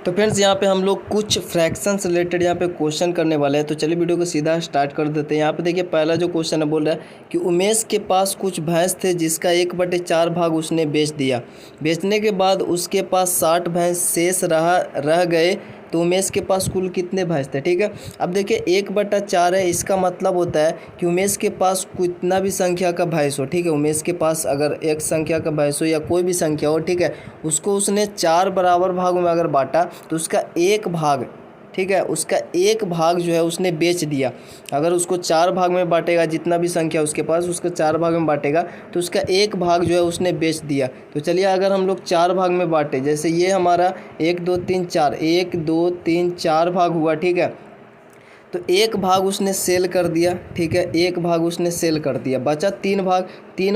तो फ्रेंड्स यहाँ पे हम लोग कुछ फ्रैक्शन से रिलेटेड यहाँ पे क्वेश्चन करने वाले हैं। तो चलिए वीडियो को सीधा स्टार्ट कर देते हैं। यहाँ पे देखिए पहला जो क्वेश्चन है बोल रहा है कि उमेश के पास कुछ भैंस थे जिसका 1/4 भाग उसने बेच दिया। बेचने के बाद उसके पास 60 भैंस शेष रह गए, तो उमेश के पास कुल कितने भैंस थे। ठीक है, अब देखिए 1/4 है, इसका मतलब होता है कि उमेश के पास कितना भी संख्या का भैंस हो। ठीक है, उमेश के पास अगर एक संख्या का भैंस हो या कोई भी संख्या हो, ठीक है, उसको उसने 4 बराबर भागों में अगर बांटा तो उसका एक भाग, ठीक है, उसका एक भाग जो है उसने बेच दिया। अगर उसको 4 भाग में बांटेगा, जितना भी संख्या उसके पास उसको 4 भाग में बांटेगा तो उसका एक भाग जो है उसने बेच दिया। तो चलिए अगर हम लोग 4 भाग में बांटे, जैसे ये हमारा 1 2 3 4, 1 2 3 4 भाग हुआ। ठीक है, तो एक भाग उसने सेल कर दिया। ठीक है, एक भाग उसने सेल कर दिया, बचा 3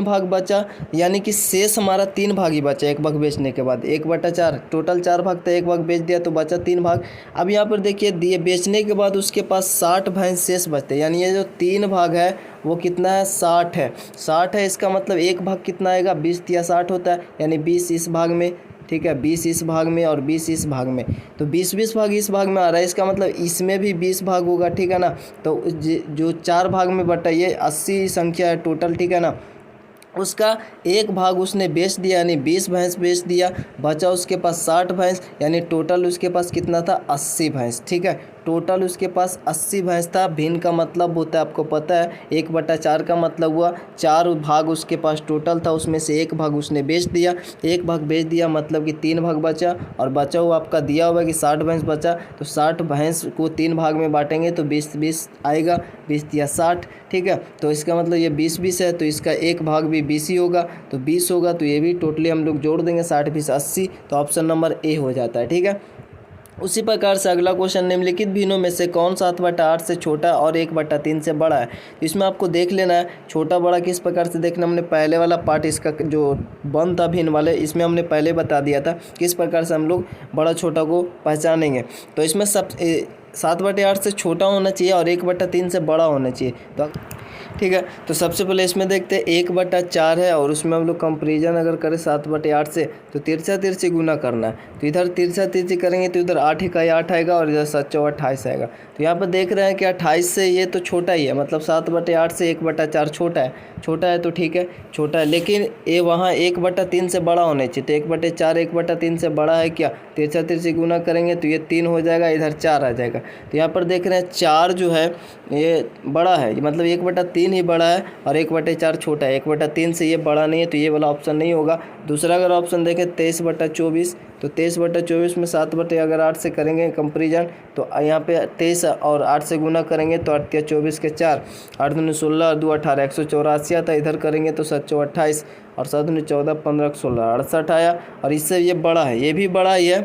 भाग बचा, यानी कि शेष हमारा 3 भाग ही बचा एक भाग बेचने के बाद। 1/4 टोटल 4 भाग था, एक भाग बेच दिया तो बचा 3 भाग। अब यहाँ पर देखिए दिए बेचने के बाद उसके पास 60 भैंस शेष बचते, यानी ये जो 3 भाग है वो कितना है, 60 है। 60 है, इसका मतलब एक भाग कितना आएगा, 20 या 60 होता है, यानी 20 इस भाग में। ठीक है, 20 इस भाग में और 20 इस भाग में, तो 20 भाग इस भाग में आ रहा है, इसका मतलब इसमें भी 20 भाग होगा। ठीक है ना, तो जो 4 भाग में बटा, ये 80 संख्या है टोटल। ठीक है ना, उसका एक भाग उसने बेच दिया, यानी 20 भैंस बेच दिया, बचा उसके पास 60 भैंस, यानी टोटल उसके पास कितना था, 80 भैंस। ठीक है, टोटल उसके पास 80 भैंस था। भिन्न का मतलब होता है, आपको पता है, 1/4 का मतलब हुआ 4 भाग उसके पास टोटल था, उसमें से एक भाग उसने बेच दिया। एक भाग बेच दिया मतलब कि 3 भाग बचा, और बचा हुआ आपका दिया हुआ कि 60 भैंस बचा, तो 60 भैंस को 3 भाग में बांटेंगे तो 20 आएगा, 20 या 60। ठीक है, तो इसका मतलब ये 20 है, तो इसका एक भाग भी 20 ही होगा, तो 20 होगा, तो ये भी टोटली हम लोग जोड़ देंगे, 60 20 80, तो ऑप्शन नंबर ए हो जाता है। ठीक है, उसी प्रकार से अगला क्वेश्चन, निम्नलिखित भिन्नों में से कौन 7/8 से छोटा और 1/3 से बड़ा है। तो इसमें आपको देख लेना है छोटा बड़ा किस प्रकार से देखना। हमने पहले वाला पार्ट इसका जो बन था भिन्न वाले, इसमें हमने पहले बता दिया था किस प्रकार से हम लोग बड़ा छोटा को पहचानेंगे। तो इसमें 7/8 से छोटा होना चाहिए और 1/3 से बड़ा होना चाहिए। तो ठीक है, तो सबसे पहले इसमें देखते हैं 1/4 है, और उसमें हम लोग कंपेरिजन अगर करें 7/8 से, तो तिरछा तिरछी गुना करना है। तो इधर तिरछा तिरछी करेंगे तो इधर 8 इकाई 8 आएगा और इधर 7 चौक 28 आएगा। तो यहाँ पर देख रहे हैं कि 28 से ये तो छोटा ही है, मतलब 7/8 से 1/4 छोटा है। छोटा है तो ठीक है, छोटा है, लेकिन ये वहाँ 1/3 से बड़ा होना चाहिए। तो 1/4 1/3 से बड़ा है क्या, तिरछा तिरछी गुना करेंगे तो ये 3 हो जाएगा, इधर 4 आ जाएगा। तो यहाँ पर देख रहे हैं 4 जो है ये बड़ा है, मतलब 1/3 ही बड़ा है और 1/4 छोटा है। 1/3 से ये बड़ा नहीं है, तो ये वाला ऑप्शन नहीं होगा। दूसरा अगर ऑप्शन देखें 23/24, तो 23/24 में 7/8 से करेंगे कंपेरिजन, तो यहाँ पे 23 और 8 से गुना करेंगे तो 8 या 24 के 4, 8 दूनी 16 और 2 18, 184 आता है। इधर करेंगे तो 7 चौक 28 और 7 दूनी 14, 15 16 68 आया, और इससे ये बड़ा है, ये भी बड़ा ही है।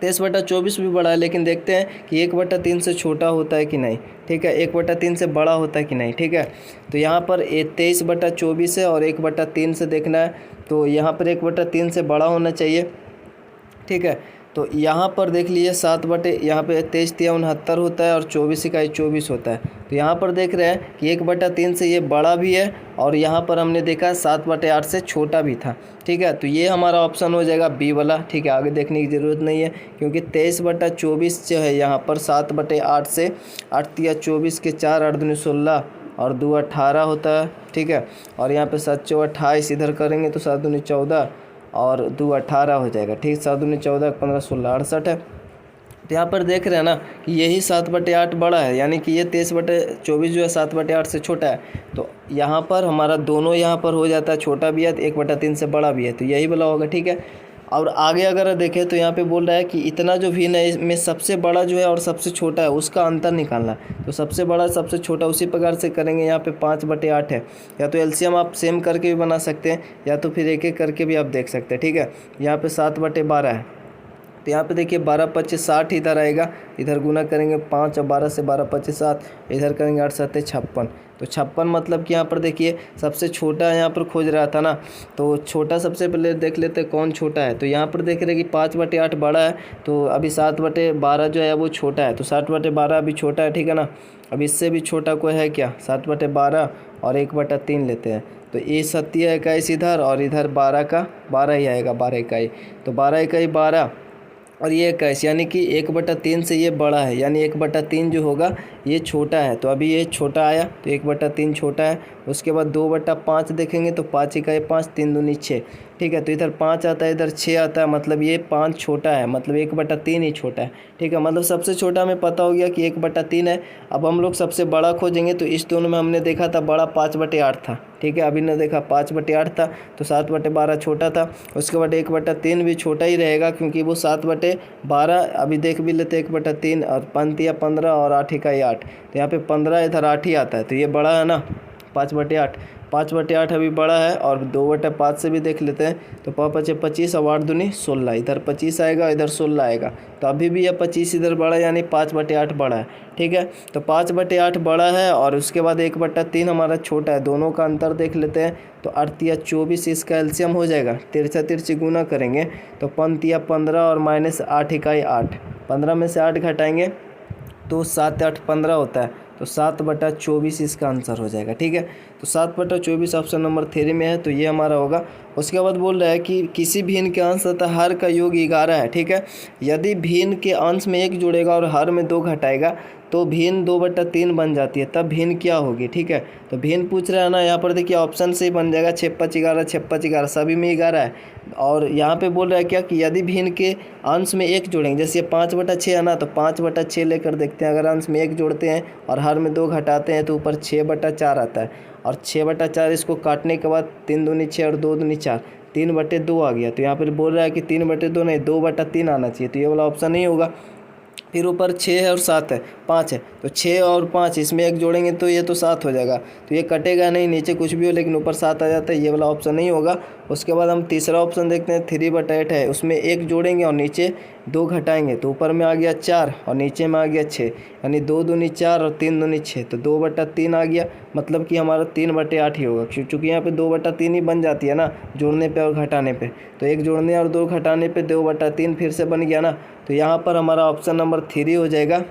23/24 भी बड़ा है, लेकिन देखते हैं कि 1/3 से छोटा होता है कि नहीं। ठीक है, 1/3 से बड़ा होता है कि नहीं। ठीक है, तो यहाँ पर 23/24 है और 1/3 से देखना है, तो यहाँ पर 1/3 से बड़ा होना चाहिए। ठीक है, तो यहाँ पर देख लीजिए 7 यहाँ पे 23 या 69 होता है और 24 इकाई 24 होता है। तो यहाँ पर देख रहे हैं कि 1/3 से ये बड़ा भी है, और यहाँ पर हमने देखा 7/8 से छोटा भी था। ठीक है, तो ये हमारा ऑप्शन हो जाएगा बी वाला। ठीक है, आगे देखने की ज़रूरत नहीं है, क्योंकि 23/24 जो है यहाँ पर 7/8 से 8 या 24 के 4, 8 दूनी 16 और 2 18 होता है। ठीक है, और यहाँ पे 7 चौक 28, इधर करेंगे तो 7 दूनी 14 और 2 18 हो जाएगा। ठीक, 7 दूनी 14, 15 16 68 है। तो यहाँ पर देख रहे हैं ना कि यही 7/8 बड़ा है, यानी कि ये 23/24 जो है 7/8 से छोटा है। तो यहाँ पर हमारा दोनों यहाँ पर हो जाता है, छोटा भी है तो 1/3 से बड़ा भी है, तो यही वाला होगा। ठीक है, और आगे अगर देखें तो यहाँ पे बोल रहा है कि इतना जो भिन्न है इसमें सबसे बड़ा जो है और सबसे छोटा है उसका अंतर निकालना है। तो सबसे बड़ा सबसे छोटा उसी प्रकार से करेंगे। यहाँ पे 5/8 है, या तो एलसीएम आप सेम करके भी बना सकते हैं, या तो फिर एक एक करके भी आप देख सकते हैं। ठीक है, यहाँ पे 7/12 है, तो यहाँ पे देखिए 12 25 60 इधर आएगा, इधर गुना करेंगे 5 और 12 से 12 25 7, इधर करेंगे 8 7 56। तो 56 मतलब कि यहाँ पर देखिए सबसे छोटा यहाँ पर खोज रहा था ना, तो छोटा सबसे पहले देख लेते हैं कौन छोटा है। तो यहाँ पर देख रहे हैं कि 5/8 बड़ा है, तो अभी 7/12 जो है वो छोटा है, तो 7/12 अभी छोटा है। ठीक है ना, अब इससे भी छोटा कोई है क्या, 7/12 और 1/3 लेते हैं, तो ये 7 इकाई इधर और इधर 12 का 12 ही आएगा, 12 इकाई, तो 12 इकाई 12 और ये 21, यानी कि 1/3 से ये बड़ा है, यानी 1/3 जो होगा ये छोटा है। तो अभी ये छोटा आया तो 1/3 छोटा है। उसके बाद 2/5 देखेंगे तो 5 इकाई 5, 3 दूनी 6, ठीक है। तो इधर 5 आता है, इधर 6 आता है, मतलब ये 5 छोटा है, मतलब 1/3 ही छोटा है, ठीक है। मतलब सबसे छोटा हमें पता हो गया कि 1/3 है। अब हम लोग सबसे बड़ा खोजेंगे, तो इस दोनों में हमने देखा था बड़ा 5/8 था, ठीक है। अभी ने देखा 5/8 था, तो 7/12 छोटा था। उसके बाद 1/3 भी छोटा ही रहेगा, क्योंकि वो 7/12 अभी देख भी लेते 1/3 और 5 15 और 8 इकाई 8, तो यहाँ पे 15, इधर 8 ही आता है, तो ये बड़ा है ना 5/8। 5/8 अभी बड़ा है। और 2/5 से भी देख लेते हैं, तो 5 × 25 और 8 दूनी 16, इधर 25 आएगा, इधर 16 आएगा, तो अभी भी यह 25 इधर बड़ा है, यानी 5/8 बड़ा है, ठीक है। तो 5/8 बड़ा है, और उसके बाद 1/3 हमारा छोटा है। दोनों का अंतर देख लेते हैं, तो 8 या 24 इसका एलसीएम हो जाएगा, तिरछा तिरछी गुना करेंगे तो 5 या 15 और -8 इकाई 8, 15 में से 8 घटाएंगे तो 7 8 15 होता है, तो 7/24 इसका आंसर हो जाएगा, ठीक है। तो 7/24 ऑप्शन नंबर 3 में है, तो ये हमारा होगा। उसके बाद बोल रहा है कि किसी भिन्न के अंश तथा हर का योग 11 है, ठीक है। यदि भिन्न के अंश में 1 जोड़ेगा और हर में 2 घटाएगा तो भिन्न 2/3 बन जाती है, तब भिन्न क्या होगी, ठीक है। तो भिन्न पूछ रहा है ना, यहाँ पर देखिए ऑप्शन से ही बन जाएगा 6 5 11, 6 5 11, सभी में 11 है। और यहाँ पे बोल रहा है क्या कि यदि भिन्न के अंश में 1 जोड़ेंगे, जैसे ये 5/6 है ना, तो 5/6 लेकर देखते हैं। अगर अंश में 1 जोड़ते हैं और हर में 2 घटाते हैं तो ऊपर 6/4 आता है, और 6/4 इसको काटने के बाद 3 दूनी 6 और 2 दूनी 4, 3/2 आ गया। तो यहाँ पर बोल रहा है कि 3/2 नहीं, 2/3 आना चाहिए, तो ये वाला ऑप्शन नहीं होगा। फिर ऊपर 6 है और 7 है, 5 है, तो 6 और 5 इसमें 1 जोड़ेंगे तो ये तो 7 हो जाएगा, तो ये कटेगा नहीं, नीचे कुछ भी हो लेकिन ऊपर 7 आ जाता है, ये वाला ऑप्शन नहीं होगा। उसके बाद हम तीसरा ऑप्शन देखते हैं, 3/8 है, उसमें 1 जोड़ेंगे और नीचे 2 घटाएंगे तो ऊपर में आ गया 4 और नीचे में आ गया 6, यानी 2 दूनी 4 और 3 दूनी 6, तो 2/3 आ गया, मतलब कि हमारा 3/8 ही होगा, क्योंकि यहाँ पे 2/3 ही बन जाती है ना जोड़ने पे और घटाने पे। तो 1 जोड़ने और 2 घटाने पे 2/3 फिर से बन गया ना, तो यहाँ पर हमारा ऑप्शन नंबर 3 हो जाएगा।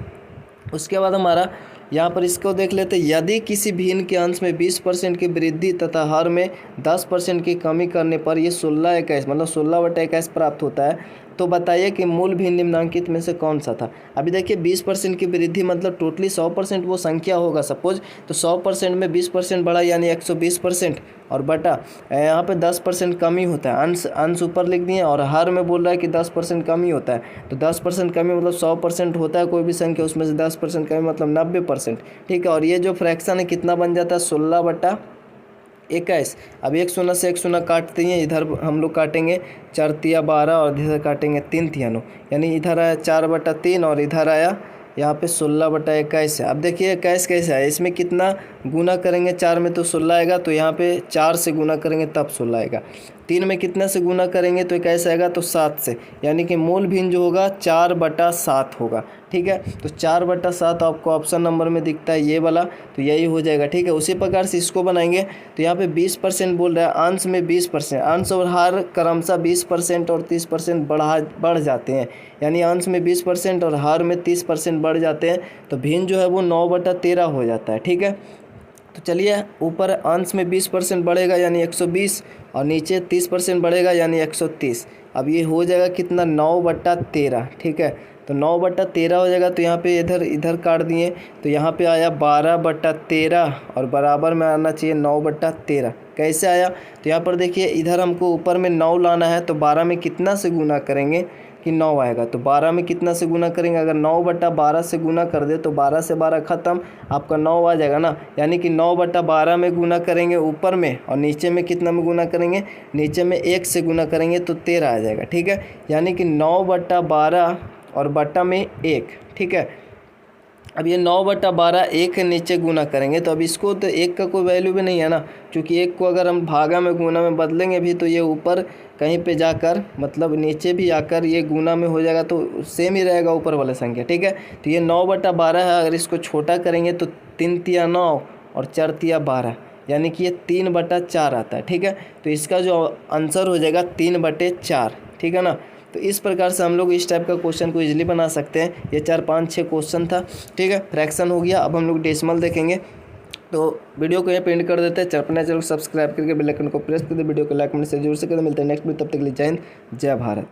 उसके बाद हमारा यहाँ पर इसको देख लेते हैं, यदि किसी भिन्न के अंश में 20% की वृद्धि तथा हर में 10% की कमी करने पर ये 16/21 मतलब 16/21 प्राप्त होता है, तो बताइए कि मूल भिन्न निम्नांकित में से कौन सा था। अभी देखिए 20% की वृद्धि मतलब टोटली 100% वो संख्या होगा सपोज, तो 100% में 20% बढ़ा यानी 120%, और बटा यहाँ पे 10% कमी होता है, अंश ऊपर लिख दिए, और हर में बोल रहा है कि 10% कमी होता है, तो 10% कमी मतलब 100% होता है कोई भी संख्या, उसमें से 10% कमी मतलब 90%, ठीक है। और ये जो फ्रैक्शन है कितना बन जाता है 16/21। अब 1 शून्य से 1 शून्य काटते हैं, इधर हम लोग काटेंगे 4 तिया 12 और इधर काटेंगे 3 तिया 9, यानी इधर आया 4/3 और इधर आया यहाँ पे 16/21 है। अब देखिए 21 कैसे है, इसमें कितना गुना करेंगे, 4 में तो 16 आएगा, तो यहाँ पे 4 से गुना करेंगे तब 16 आएगा। 3 में कितना से गुना करेंगे तो कैसे आएगा, तो 7 से, यानी कि मूल भिन्न जो होगा 4/7 होगा, ठीक है। तो 4/7 आपको ऑप्शन नंबर में दिखता है ये वाला, तो यही हो जाएगा, ठीक है। उसी प्रकार से इसको बनाएंगे, तो यहाँ पे 20% बोल रहा है, अंश में 20%, अंश और हर क्रमशः 20% और 30% बढ़ जाते हैं, यानी अंश में 20% और हर में 30% बढ़ जाते हैं, तो भिन्न जो है वो 9/13 हो जाता है, ठीक है। तो चलिए ऊपर अंश में 20% बढ़ेगा यानी 120, और नीचे 30% बढ़ेगा यानी 130। अब ये हो जाएगा कितना 9/13, ठीक है। तो 9/13 हो जाएगा, तो यहाँ पे इधर काट दिए, तो यहाँ पे आया 12/13 और बराबर में आना चाहिए 9/13। कैसे आया, तो यहाँ पर देखिए इधर हमको ऊपर में 9 लाना है, तो 12 में कितना से गुना करेंगे कि 9 आएगा, तो 12 में कितना से गुना करेंगे, अगर 9/12 से गुना कर दे तो 12 से 12 ख़त्म, आपका 9 आ जाएगा ना, यानी कि 9/12 में गुना करेंगे ऊपर में, और नीचे में कितना में गुना करेंगे, नीचे में 1 से गुना करेंगे तो 13 आ जाएगा, ठीक है। यानी कि 9/12 और बटा में 1, ठीक है। अब ये 9/12 1 के नीचे गुना करेंगे, तो अब इसको तो 1 का कोई वैल्यू भी नहीं है ना, क्योंकि 1 को अगर हम भागा में गुना में बदलेंगे भी तो ये ऊपर कहीं पे जाकर मतलब नीचे भी आकर ये गुना में हो जाएगा, तो सेम ही रहेगा ऊपर वाला संख्या, ठीक है। तो ये 9/12 है, अगर इसको छोटा करेंगे तो 3 तिया 9 और 4 तिया 12, यानी कि ये 3/4 आता है, ठीक है। तो इसका जो आंसर हो जाएगा 3/4, ठीक है ना। तो इस प्रकार से हम लोग इस टाइप का क्वेश्चन को इजीली बना सकते हैं। ये 4 5 6 क्वेश्चन था, ठीक है। फ्रैक्शन हो गया, अब हम लोग डेसिमल देखेंगे। तो वीडियो को ये पेंड कर देते हैं, अपने चैनल को सब्सक्राइब करके बेल आइकन को प्रेस कर दे, वीडियो को लाइक कमेंट से जरूर से कर, मिलते हैं नेक्स्ट वीडियो, तब तक के लिए जय हिंद जय भारत।